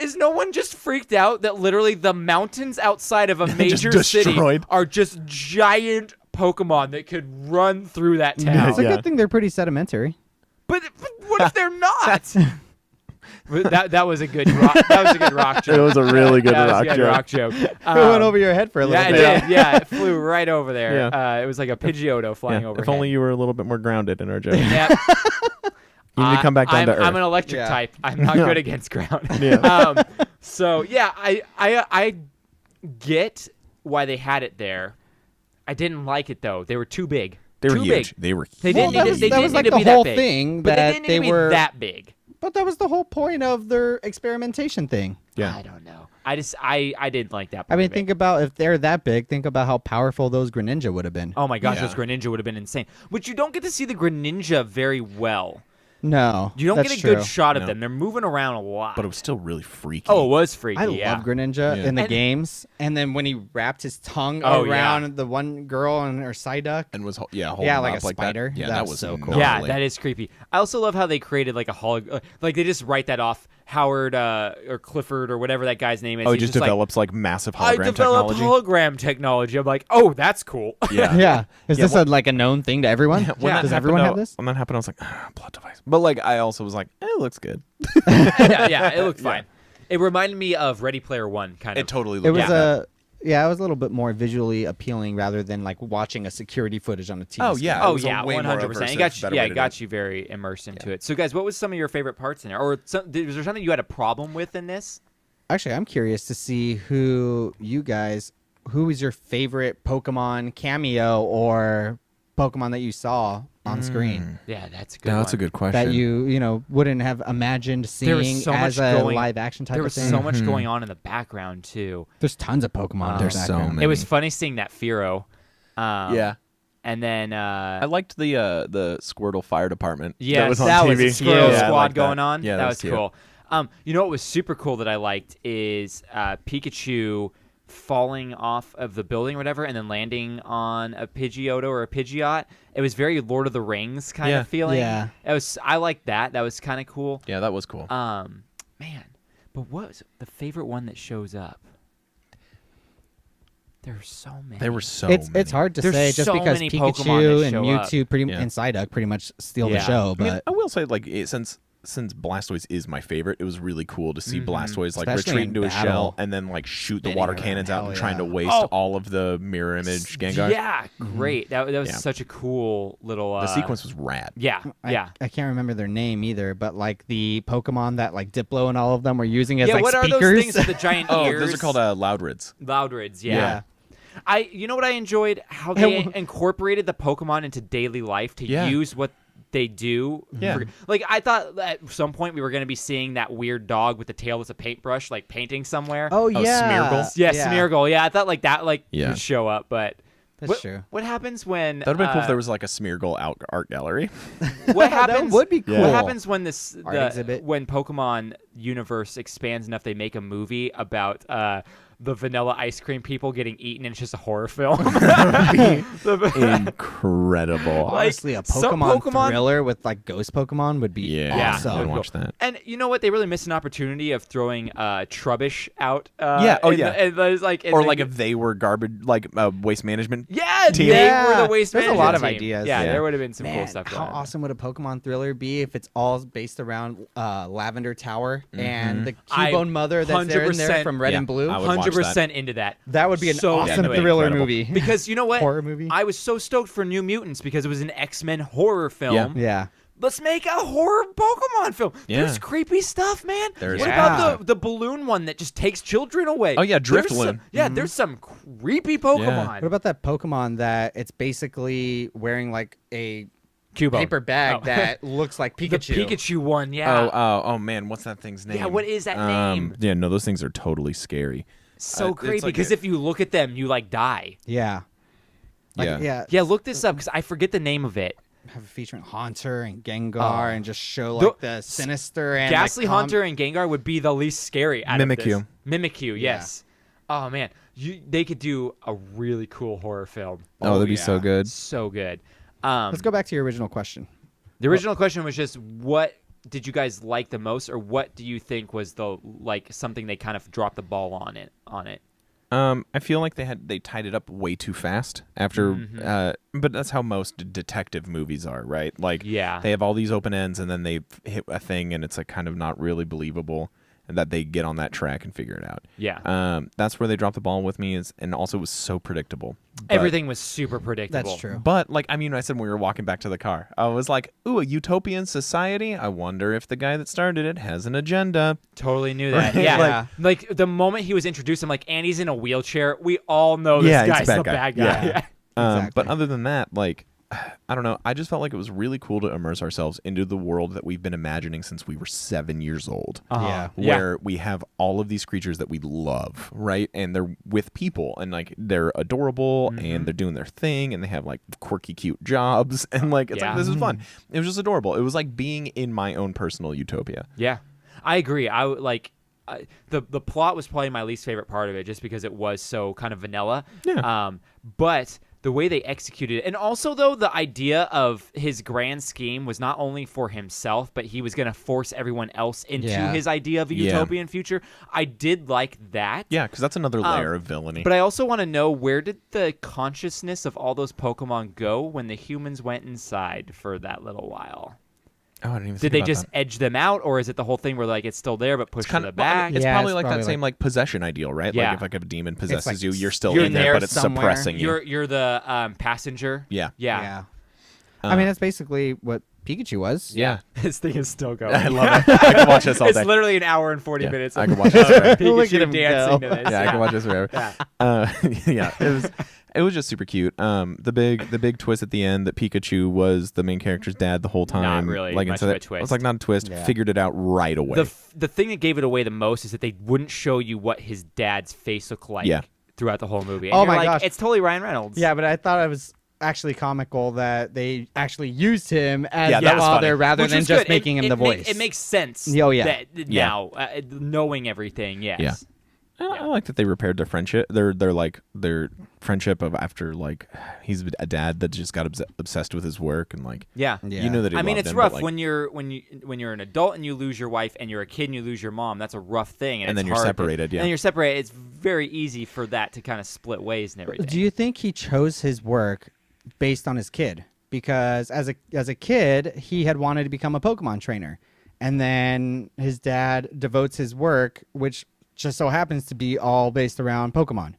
is no one just freaked out that literally the mountains outside of a major city destroyed. are just giant Pokemon that could run through that town? It's a Yeah. good thing they're pretty sedimentary. But what if they're not? That was a good rock. That was a good rock joke. It was a really good rock joke. It went over your head for a little bit. Yeah, it did. Yeah, it flew right over there. Yeah. It was like a Pidgeotto flying over. If only you were a little bit more grounded in our joke. Yeah. You need to come back down to earth. I'm an electric type. I'm not good against ground. Yeah. So yeah, I get why they had it there. I didn't like it though. They were too big. They were too huge. big. They were. They huge. didn't need to, they that didn't was need like to the be whole that big. thing But that they didn't they need to were be that big. But that was the whole point of their experimentation thing. Yeah. I don't know. I didn't like that part I mean, of it. think about if they're that big. Think about how powerful those Greninja would have been. Oh my gosh, those Greninja would have been insane. Which you don't get to see the Greninja very well. No, You don't that's get a true. good shot of them. They're moving around a lot. But it was still really freaky. Oh, it was freaky. I yeah. love Greninja in the games, and then when he wrapped his tongue around the one girl and her Psyduck, and was holding like up a spider. That. Yeah, That that was was so cool. gnarly. Yeah, that is creepy. I also love how they created like a like they just write that off. Howard or Clifford or whatever that guy's name is. Oh, he he's just develops like massive I hologram developed technology. hologram technology. I'm like, oh, that's cool. Yeah. Yeah, is this like a known thing to everyone? When that Does happened, everyone have this? When that happened, I was like, plot device. But like, I also was like, it looks good. yeah, it looked fine. It reminded me of Ready Player One, kind of. It totally It looked. was it was a little bit more visually appealing rather than like watching a security footage on a TV. Oh, screen. yeah. Oh it was a yeah, way more 100%. immersive, It got you, better yeah, way it to got do you very immersed into it. So guys, what was some of your favorite parts in there, or was there something you had a problem with in this? Actually, I'm curious to see who is your favorite Pokemon cameo or Pokemon that you saw on screen Yeah, that's a good. That's a good question. that you wouldn't have imagined There was seeing so as much a going- live action type There of was thing. so much going on in the background too. There's tons of Pokemon. in There's the so background. many. It was funny seeing that Fearow. Yeah. And then I liked the Squirtle Fire Department. yes, that was on that TV. was a Yeah, Squirrel I Squad liked that. going on. Yeah, that was cute. cool. You know what was super cool that I liked is Pikachu falling off of the building or whatever and then landing on a Pidgeotto or a Pidgeot. It was very Lord of the Rings kind of feeling. Yeah. I liked that. That was kind of cool. Yeah, that was cool. Man, but what was the favorite one that shows up? There are so many. There were so It's many. hard to There's say just so because many Pokemon Pikachu that and show Mewtwo Yeah. and Psyduck pretty much steal the Yeah. show. I mean, But I will say, like, since Blastoise is my favorite, it was really cool to see Blastoise like Especially retreat in into his battle. shell and then like shoot the Spinning water around. cannons out Hell and trying to yeah. waste all of the mirror image Gengar. Yeah, great. That was Yeah. such a cool little. The sequence was rad. Yeah, yeah. I can't remember their name either, but like the Pokemon that like Diplo and all of them were using as Yeah, like what speakers. are those things with the giant Oh, ears? those are called Loudrids. Loudrids. Yeah. Yeah. You know what I enjoyed? How they incorporated the Pokemon into daily life to use what they do. Yeah. Like, I thought at some point we were going to be seeing that weird dog with the tail that's a paintbrush, like painting somewhere. Oh yeah, Smeargle? yeah, Smeargle. Yeah, I thought like that Yeah. would show up, but That's true. What happens when That would have been cool if there was like a Smeargle art gallery. what happens? would be cool. What happens when Art exhibit. when Pokemon universe expands enough? They make a movie about the vanilla ice cream people getting eaten, and it's just a horror film. Incredible. Like, Honestly, a some Pokemon thriller with like ghost Pokemon would be Yeah, awesome. I would watch that. And you know what? They really missed an opportunity of throwing Trubbish out. Yeah, oh, yeah. Or like like if they were garbage, like waste management. yeah, team. they Yeah, were the waste there's a management lot of team. ideas. Yeah, Yeah. there would have been some Man, cool stuff. how going on. awesome would a Pokemon thriller be if it's all based around Lavender Tower and the Cubone mother that's there, in there 100% from Red yeah, and Blue? I would watch 100% into that. That would be an So awesome into it. thriller Incredible. movie. Because you know what? Horror movie. I was so stoked for New Mutants because it was an X-Men horror film. Yeah. Let's make a horror Pokemon film. Yeah. There's creepy stuff, man. There's what creepy about stuff. the balloon one that just takes children away? Oh, yeah, There's Driftloon. some- Yeah, there's some creepy Pokemon. What about that Pokemon that it's basically wearing like a Cubone. paper bag Oh. that looks like The Pikachu? Pikachu one, yeah. Oh man, what's that thing's name? Yeah, what is that name? Yeah, no, those things are totally scary. So it's creepy like because a- if you look at them, you like die. Yeah. Like, Yeah. Yeah, look this up because I forget the name of it. Have a featuring Haunter and Gengar and just show The- like the sinister and Ghastly like, Haunter and Gengar would be the least scary out of this. Mimikyu. Mimikyu, yes. Oh man, they could do a really cool horror film. Oh, that'd be yeah. so good. So good. Let's go back to your original question. The original question was just what did you guys like the most, or what do you think was the like something they kind of dropped the ball on it? I feel like they tied it up way too fast after, but that's how most detective movies are, right? Like, they have all these open ends, and then they hit a thing, and it's like kind of not really believable, and that they get on that track and figure it out. Yeah. That's where they dropped the ball with me, and also it was so predictable. Everything was super predictable. That's true. But like, I mean, I said when we were walking back to the car, I was like, "Ooh, a utopian society. I wonder if the guy that started it has an agenda." Totally knew that. Right? Yeah. Like the moment he was introduced, I'm like, Andy's in a wheelchair. We all know this guy's the bad guy. Yeah. Exactly. But other than that, like, I don't know. I just felt like it was really cool to immerse ourselves into the world that we've been imagining since we were 7 years old. Yeah. Where we have all of these creatures that we love, right? And they're with people, and like they're adorable, and they're doing their thing, and they have like quirky, cute jobs, and like it's like this is fun. It was just adorable. It was like being in my own personal utopia. Yeah, I agree. The plot was probably my least favorite part of it, just because it was so kind of vanilla. Yeah. But the way they executed it, and also though the idea of his grand scheme was not only for himself, but he was going to force everyone else into his idea of a utopian future. I did like that. Yeah, because that's another layer of villainy. But I also want to know, where did the consciousness of all those Pokemon go when the humans went inside for that little while? Oh, I didn't even Did think they about just that. edge them out, or is it the whole thing where like it's still there but pushed to the back? It's Yeah, probably it's like probably that same like possession ideal, right? Yeah. Like if a demon possesses like you, you're still you're in there, there but it's somewhere. suppressing you. You're the passenger. Yeah. Yeah. I mean, that's basically what Pikachu was. Yeah. This thing is still going. I love it. I could watch this all It's day. literally an hour and 40 Yeah, minutes. I of could watch this forever. Look at Pikachu him dancing go. to this. Yeah, I could watch this forever. Yeah. Yeah, it was just super cute. The big twist at the end that Pikachu was the main character's dad the whole time. Not really like, much so of a that- twist. It was like not a twist. Yeah. Figured it out right away. The thing that gave it away the most is that they wouldn't show you what his dad's face looked like throughout the whole movie. And Oh you're my like, gosh. it's totally Ryan Reynolds. Yeah, but I thought it was actually comical that they actually used him as Yeah, the that was father funny. rather Which than was just good. making him the voice. It makes sense. Oh, yeah. Now, knowing everything, yes. Yeah. I like that they repaired their friendship. Their friendship of after like he's a dad that just got obsessed with his work and like Yeah. you know that he I mean, loved it's him, rough but, like, when you're an adult and you lose your wife, and you're a kid and you lose your mom. That's a rough thing, and And it's then you're hard separated, And then you're separated. It's very easy for that to kind of split ways and everything. Do you think he chose his work based on his kid? Because as a kid, he had wanted to become a Pokemon trainer, and then his dad devotes his work, which just so happens to be all based around Pokemon.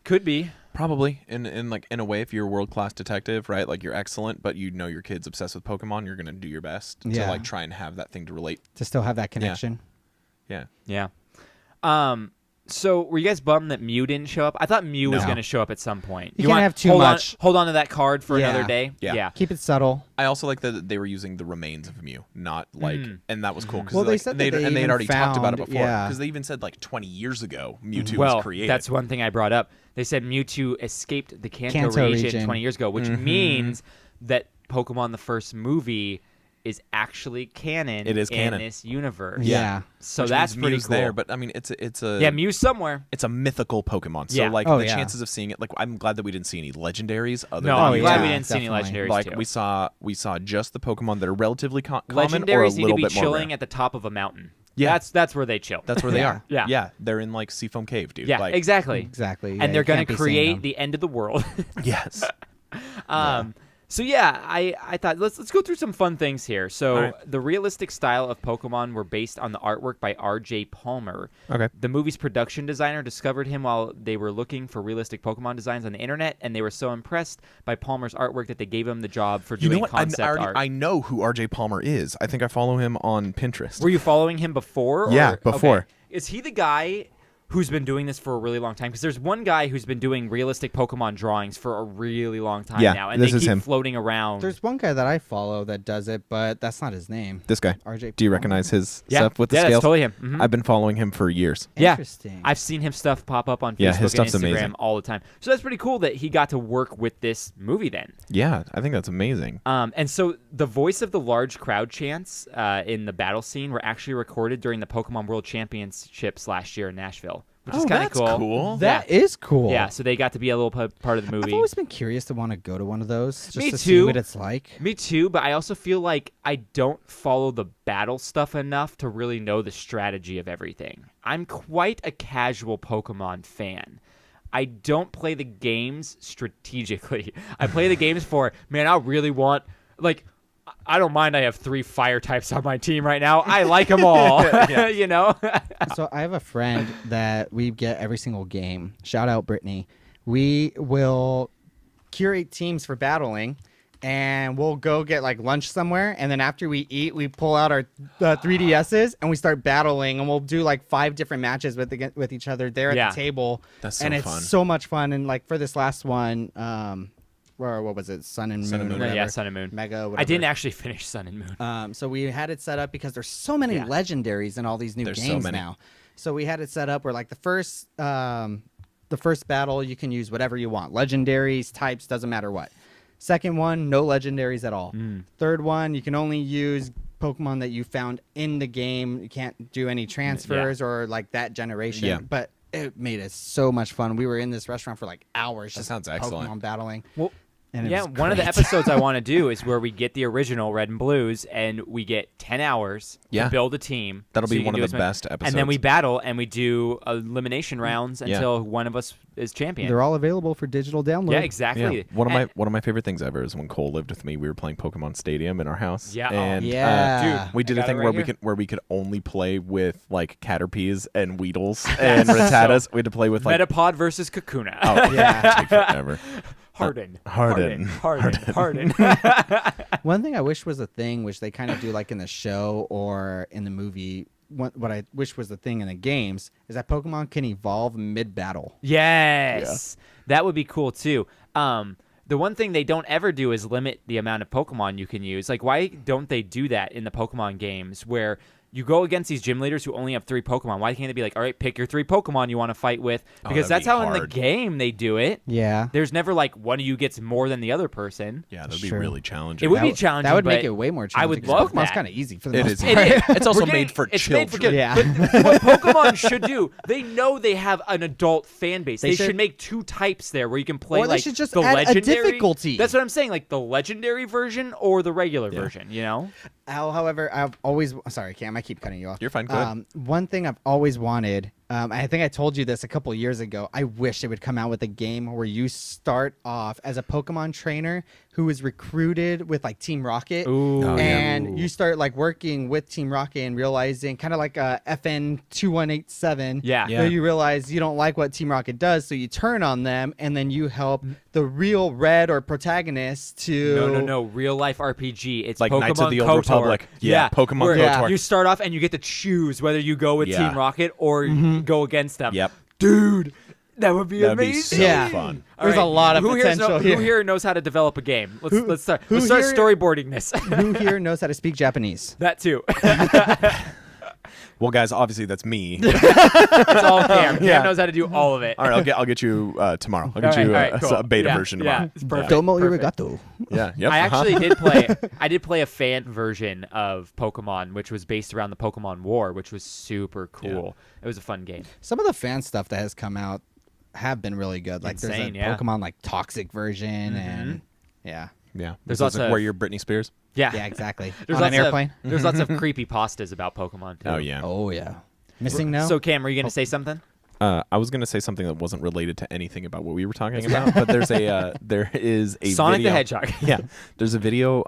Could be. Probably in a way, if you're a world class detective, right? Like you're excellent, but you know your kid's obsessed with Pokemon, you're gonna do your best to Yeah. like try and have that thing to relate. To still have that connection. Yeah. Yeah. So were you guys bummed that Mew didn't show up? I thought Mew was No. going to show up at some point. You can't want- have too hold much. hold on to that card for Yeah. another day. Yeah. Keep it subtle. I also like that they were using the remains of Mew, not like, and that was cool because Well, they said that they and they'd even already talked about it found- before yeah. because they even said like 20 years ago Mewtwo Well, was created. that's one thing I brought up. They said Mewtwo escaped the Kanto, Kanto region region. 20 years ago, which means that Pokemon the first movie is actually canon. It is canon. in this universe. Yeah. So Which that's means pretty Mew's cool. there, but I mean it's a Yeah, Mew's somewhere. it's a mythical Pokemon. So Yeah. like Oh, the yeah. chances of seeing it, like I'm glad that we didn't see any legendaries other No, than I'm Mewtwo. glad we yeah, didn't see any definitely. legendaries Like too. we saw just the Pokemon that are relatively common or a Legendaries need to little be bit more chilling rare. at the top of a mountain. Yeah. That's where they chill. That's where they Yeah. are. Yeah. Yeah, they're in like Seafoam Cave, dude. Yeah, like, exactly. Exactly. Yeah, And they're you going can't to be seeing create them. the end of the world. Yes. So yeah, I thought let's go through some fun things here. So All right. the realistic style of Pokemon were based on the artwork by R.J. Palmer. Okay. The movie's production designer discovered him while they were looking for realistic Pokemon designs on the internet, and they were so impressed by Palmer's artwork that they gave him the job for You doing know what? concept art. I know who RJ Palmer is. I think I follow him on Pinterest. Were you following him before? Yeah, or- before. Okay. Is he the guy who's been doing this for a really long time? Because there's one guy who's been doing realistic Pokemon drawings for a really long time Yeah, now, and this they is keep him. floating around. There's one guy that I follow that does it, but that's not his name. This guy. RJ. Do you Palmer. recognize his yeah, stuff with the yeah, scales? that's totally him. Mhm. I've been following him for years. Yeah. Interesting. I've seen him stuff pop up on Facebook Yeah, his and stuff's Instagram amazing. all the time. So that's pretty cool that he got to work with this movie then. Yeah, I think that's amazing. And so the voice of the large crowd chants in the battle scene were actually recorded during the Pokemon World Championships last year in Nashville, which is kind of that's cool. That is cool. Yeah, so they got to be a little part of the movie. I've always been curious to want to go to one of those just Me to too. see what it's like. Me too, but I also feel like I don't follow the battle stuff enough to really know the strategy of everything. I'm quite a casual Pokemon fan. I don't play the games strategically. I play the games for, man, I really want, like, I don't mind I have 3 fire types on my team right now. I like them all, you know? So I have a friend that we get every single game. Shout out Brittany. We will curate teams for battling, and we'll go get like lunch somewhere, and then after we eat, we pull out our 3DSs and we start battling, and we'll do like 5 different matches with each other there at the table. That's so and fun. it's so much fun. And like for this last one, what was it? Sun and Moon. Whatever. Yeah, Sun and Moon. Mega. Whatever. I didn't actually finish Sun and Moon. So we had it set up because there's so many legendaries in all these new games now. So we had it set up where like the first battle you can use whatever you want, legendaries, types, doesn't matter what. Second one, no legendaries at all. Third one, you can only use Pokemon that you found in the game. You can't do any transfers or like that generation. Yeah. But it made it so much fun. We were in this restaurant for like hours. That just sounds excellent. Pokemon battling. Well, And it yeah, was one of the great. episodes I want to do is where we get the original Red and Blues, and we get 10 hours to build a team. That'll so be you one can of do the as best episodes. And then we battle, and we do elimination rounds until one of us is champion. They're all available for digital download. Yeah, exactly. Yeah. One of my favorite things ever is when Cole lived with me. We were playing Pokemon Stadium in our house. Yeah. And, Dude, we did I a got thing it where right we could only play with like Caterpies and Weedles and Rattatas. We had to play with like Metapod versus Kakuna. oh yeah, take forever. Harden. Harden. One thing I wish was a thing, which they kind of do like in the show or in the movie, what I wish was the thing in the games, is that Pokemon can evolve mid-battle. Yes. That would be cool too. The one thing they don't ever do is limit the amount of Pokemon you can use. Like, why don't they do that in the Pokemon games where you go against these gym leaders who only have 3 Pokemon? Why can't they be like, all right, pick your 3 Pokemon you want to fight with? Because that's how in the game they do it. Yeah. There's never like one of you gets more than the other person. Yeah, that'd be Sure. really challenging. It would be challenging. That would but make it way more challenging. I would 'cause love Pokemon's that. kind of easy for the It most is. part. It is. It's also We're made for it's made for children. kids. Yeah. But what Pokemon should do, they know they have an adult fan base. They should should- make 2 types there where you can play Or they like should just the add a legendary difficulty. That's what I'm saying, like the legendary version or the regular version, you know? However, I've always sorry, Cam, I keep cutting you off. You're fine, go ahead. One thing I've always wanted, I think I told you this a couple years ago. I wish they would come out with a game where you start off as a Pokemon trainer who is recruited with like Team Rocket, Ooh. Oh, yeah. and you start like working with Team Rocket and realizing, kind of like a FN 2187. Yeah. Yeah. You realize you don't like what Team Rocket does, so you turn on them, and then you help the real Red or protagonist to No. Real life RPG. It's Like Pokemon Knights of the Old KOTOR. Republic. Yeah, Pokemon where KOTOR. You start off and you get to choose whether you go with Yeah. Team Rocket or go against them. Yep. Dude, that would be That'd be amazing. so Yeah. fun. All There's a lot of who potential Who here. here knows how to develop a game? Let's start who here- storyboarding this. Who here knows how to speak Japanese? That too. Well, guys, obviously that's me. It's all Cam. Cam Yeah. knows how to do all of it. All right, I'll get you tomorrow. I'll get All you right, cool. a beta Yeah, version yeah, tomorrow. it's perfect. Domo Perfect. arigato. Yeah. Yep. I actually did play. I did play a fan version of Pokemon, which was based around the Pokemon War, which was super cool. It was a fun game. Some of the fan stuff that has come out have been really good. Like Insane, there's a yeah. Pokemon like Toxic version, and yeah, Yeah. There's This is lots of- where you're Britney Spears. Yeah, yeah, exactly. There's On lots an airplane. Of, there's lots of creepy pastas about Pokemon too. Oh yeah. Oh yeah. Missing now. So Cam, were you gonna say something? I was gonna say something that wasn't related to anything about what we were talking about, but there is a Sonic video, the Hedgehog. Yeah, there's a video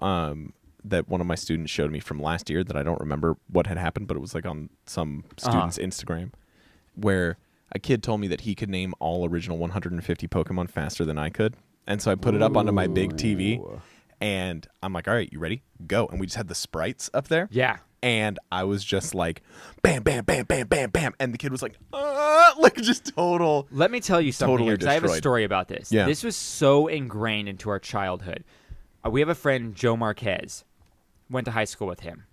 that one of my students showed me from last year that I don't remember what had happened, but it was like on some student's Instagram, where a kid told me that he could name all original 150 Pokemon faster than I could, and so I put it up onto my big TV, and I'm like, all right, you ready? Go! And we just had the sprites up there. Yeah. And I was just like, bam, bam, bam, bam, bam, bam. And the kid was like just total. Let me tell you something Totally here, because I have a destroyed. story about this. Yeah. This was so ingrained into our childhood. We have a friend, Joe Marquez. Went to high school with him.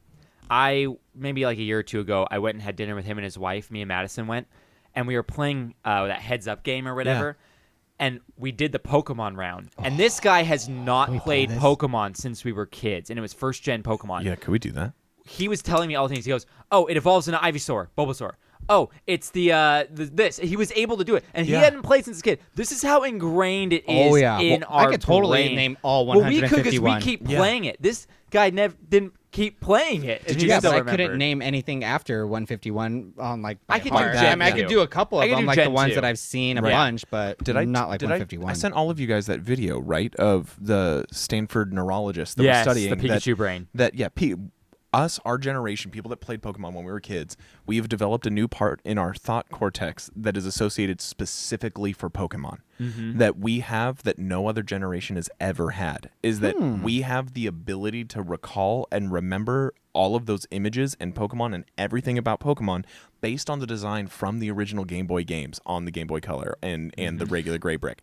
Maybe like a year or two ago, I went and had dinner with him and his wife. Me and Madison went. And we were playing that heads-up game or whatever. And we did the Pokemon round. And this guy has not played Pokemon since we were kids. And it was first-gen Pokemon. Yeah, could we do that? He was telling me all the things. He goes, oh, it evolves into Ivysaur, Bulbasaur. oh, it's this. He was able to do it, and he Yeah. hadn't played since a kid. This is how ingrained it is in our I could totally brain. name all Well, we 151. could because we keep playing it. This guy didn't keep playing it. Did you Yeah, guys but I remember? couldn't name anything after 151 on like by I could do heart. Gen I could 2. do a couple I of could them, do like Gen the ones 2. that I've seen a Right. bunch, but not like 151. I sent all of you guys that video, right, of the Stanford neurologist that Yes, was studying the Pikachu brain. Our generation, people that played Pokemon when we were kids, we have developed a new part in our thought cortex that is associated specifically for Pokemon that we have that no other generation has ever had, is that we have the ability to recall and remember all of those images and Pokemon and everything about Pokemon based on the design from the original Game Boy games on the Game Boy Color and the regular gray brick.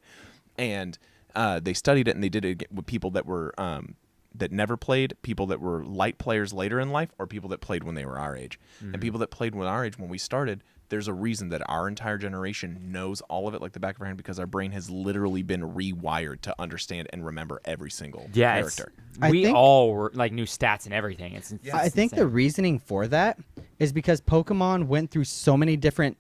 And they studied it, and they did it with people that were that never played, people that were light players later in life, or people that played when they were our age. And people that played when our age, when we started, there's a reason that our entire generation knows all of it like the back of our hand, because our brain has literally been rewired to understand and remember every single character. We all were like knew stats and everything. It's I think the reasoning for that is because Pokemon went through so many different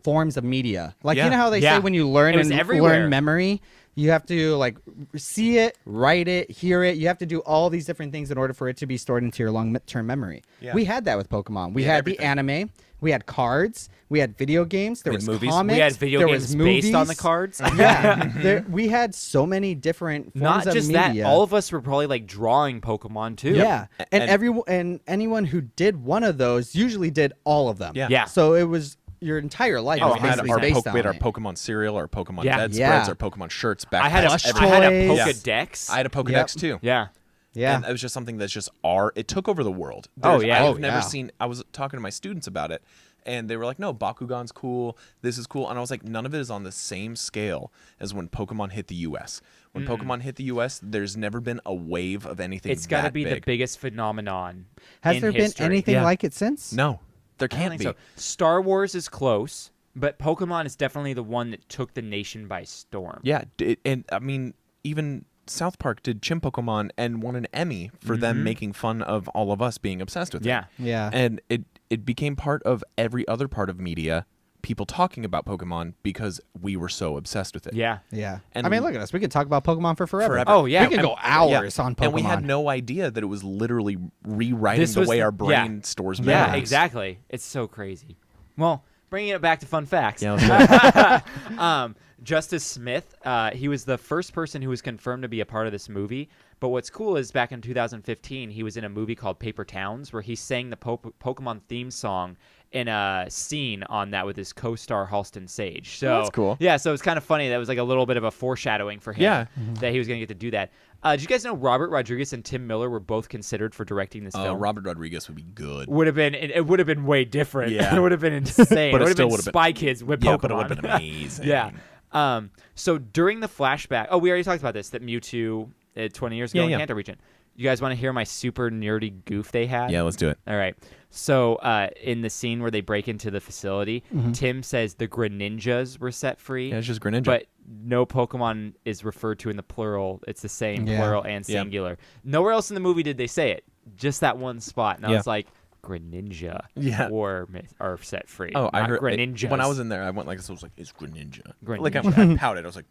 forms of media. Like you know how they say when you learn and learn memory, you have to like see it, write it, hear it. You have to do all these different things in order for it to be stored into your long-term memory. Yeah. We had that with Pokemon. We had everything. The anime. We had cards. We had video games. There was movies. comics. We had video games based on the cards. Yeah. We had so many different forms Not of just media. that, all of us were probably like drawing Pokemon too. Yeah. And anyone who did one of those usually did all of them. Yeah. So it was your entire life. Oh, was basically based on we had our it. Pokemon cereal, our Pokemon Yeah. bedspreads, our Pokemon shirts, backpacks. I had a toys. Pokedex. I had a Pokedex too. Yeah. Yeah. And it was just something that's just it took over the world. I've never seen, I was talking to my students about it, and they were like, no, Bakugan's cool, this is cool. And I was like, none of it is on the same scale as when Pokemon hit the U.S. When Pokemon hit the U.S., there's never been a wave of anything It's got to that be big. the biggest phenomenon Has in there history. been anything like it since? No, there I don't can't think be. so. Star Wars is close, but Pokemon is definitely the one that took the nation by storm. Yeah, and I mean, even South Park did Chim Pokemon and won an Emmy for them making fun of all of us being obsessed with it. Yeah. And it became part of every other part of media, people talking about Pokemon because we were so obsessed with it. Yeah. And I mean, look at us. We could talk about Pokemon for forever. Oh, yeah. We could go hours on Pokemon. And we had no idea that it was literally rewriting the way our brain stores memories. Yeah, exactly. It's so crazy. Well, bringing it back to fun facts. Yeah, let's go. Justice Smith, he was the first person who was confirmed to be a part of this movie. But what's cool is back in 2015, he was in a movie called Paper Towns where he sang the Pokemon theme song in a scene on that with his co-star Halston Sage. So that's cool. Yeah, so it's kind of funny. That was like a little bit of a foreshadowing for him that he was going to get to do that. Did you guys know Robert Rodriguez and Tim Miller were both considered for directing this film? Robert Rodriguez would be good. It would have been way different. Yeah. It would have been insane. But it it would still have would been have Spy Kids with Pokemon. Yeah, but it would have been amazing. Yeah. So during the flashback, we already talked about this, that Mewtwo 20 years ago in Kanto region. You guys want to hear my super nerdy goof they had? Yeah, let's do it. All right. So in the scene where they break into the facility, Tim says the Greninjas were set free. Yeah, it's just Greninja. But no Pokemon is referred to in the plural. It's the same plural and singular. Nowhere else in the movie did they say it. Just that one spot. And I was like, Greninja are set free. Oh, I heard Greninjas. when I was in there, I went like this. I was like, "It's Greninja." Like I pouted. I was like,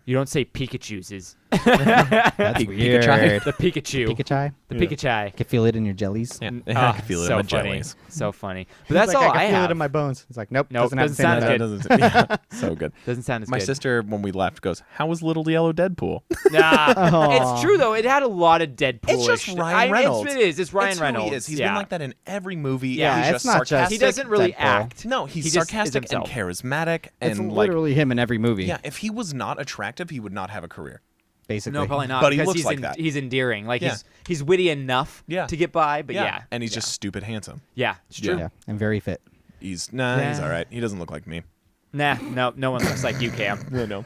You don't say Pikachu's is That's weird. the Pikachu. Pikachu? The Pikachu. I can feel it in your jellies. Yeah, I can feel it in my funny. jellies. So funny. But that's He's like, all I I can feel have. it in my bones. It's like, nope. Nope, Doesn't sound have good. to Yeah, so good. Doesn't sound as My good. sister, when we left, goes, "How was Little Yellow Deadpool?" Nah, it's true though. It had a lot of Deadpool. It's just Ryan Reynolds. It is. It's Ryan It's who Reynolds. he is. He's been like that in every movie. Yeah, he's it's just not just- sarcastic. He doesn't really Deadpool. act. No, he's He just is sarcastic and himself. charismatic, It's and like, literally him in every movie. yeah. If he was not attractive, he would not have a career. Basically. No, probably not. But he because looks he's like that. He's endearing. Like Yeah. he's witty enough Yeah. to get by. But yeah, and he's just stupid handsome. yeah, it's true. Yeah, and very fit. He's he's Yeah. all right. He doesn't look like me. Nah, no one looks like you, Cam. No.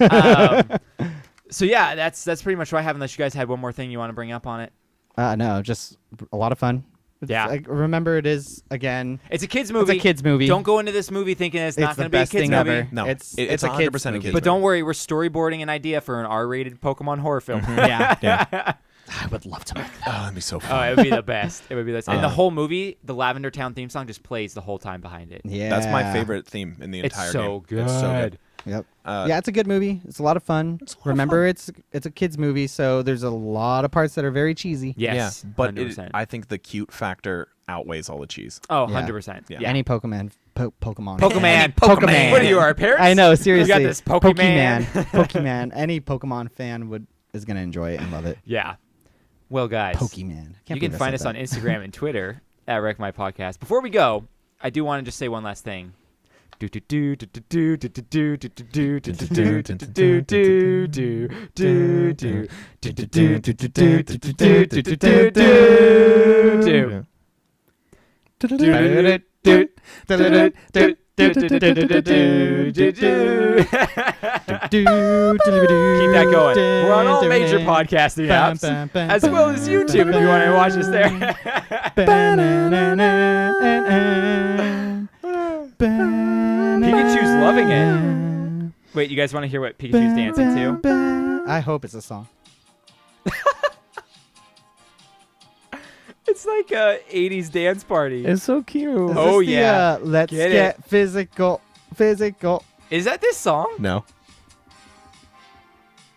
So yeah, that's pretty much what I have. Unless you guys had one more thing you want to bring up on it. No, just a lot of fun. Yeah. Like, remember, it is, again, It's a kids movie. it's a kid's movie. Don't go into this movie thinking it's not It's going the to be a best kids thing movie. ever. No, it's it's a 100% kid's a kid's movie. movie. But don't worry, we're storyboarding an idea for an R-rated Pokemon horror film. Yeah. I would love to make Oh, that'd be so Oh, fun. it would be the best. It would be the best. And the whole movie, the Lavender Town theme song just plays the whole time behind it. Yeah. That's my favorite theme in the It's entire so game. good. It's so good. Yep. Yeah, it's a good movie. It's a lot of fun. Remember, it's a kids movie, so there's a lot of parts that are very cheesy. Yes. Yeah, but 100%. I think the cute factor outweighs all the cheese. Oh, Yeah. 100%. Yeah. Yeah. Any Pokemon. Pokemon. Pokemon. What are you, our parents? I know, seriously. We got this Pokemon. Pokemon. Any Pokemon fan is gonna enjoy it and love it. Yeah. Well, guys. Pokemon. You can find us on Instagram and Twitter at Wreck My Podcast. Before we go, I do want to just say one last thing. Keep that going. We're on all major podcasting apps, as well as YouTube if you want to watch us there. Pikachu's loving it. Wait, you guys want to hear what Pikachu's dancing to? I hope it's a song. It's like a 80s dance party. It's so cute. Is Oh, this the, yeah. Let's Get get physical. Is that this song? No.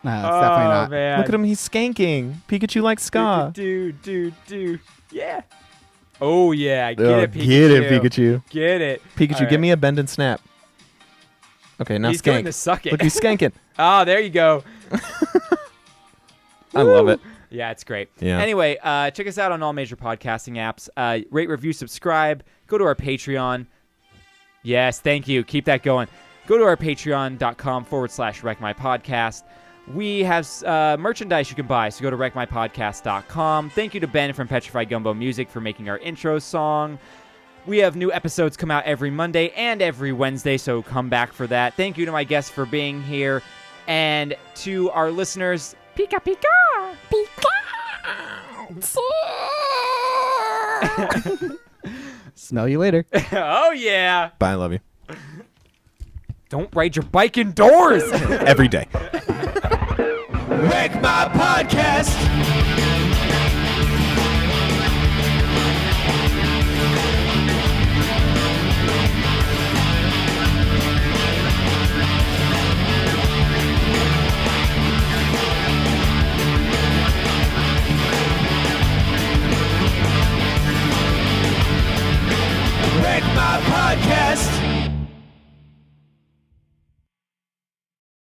No, it's definitely not. Man. Look at him. He's skanking. Pikachu likes ska. Do. Yeah. Oh, yeah. Get it, Pikachu. Get it, Pikachu. Get it. Pikachu, All right. give me a bend and snap. Okay, now He's skank. going to suck it. Look, he's skanking. Oh, there you go. I love it. Yeah, it's great. Yeah. Anyway, check us out on all major podcasting apps. Rate, review, subscribe. Go to our Patreon. Yes, thank you. Keep that going. Go to our patreon.com/wreckmypodcast. We have merchandise you can buy, so go to wreckmypodcast.com. Thank you to Ben from Petrified Gumbo Music for making our intro song. We have new episodes come out every Monday and every Wednesday, so come back for that. Thank you to my guests for being here. And to our listeners, Pika Pika! Pika! Smell you later. Oh, yeah. Bye, I love you. Don't ride your bike indoors. Every day. Wreck My Podcast.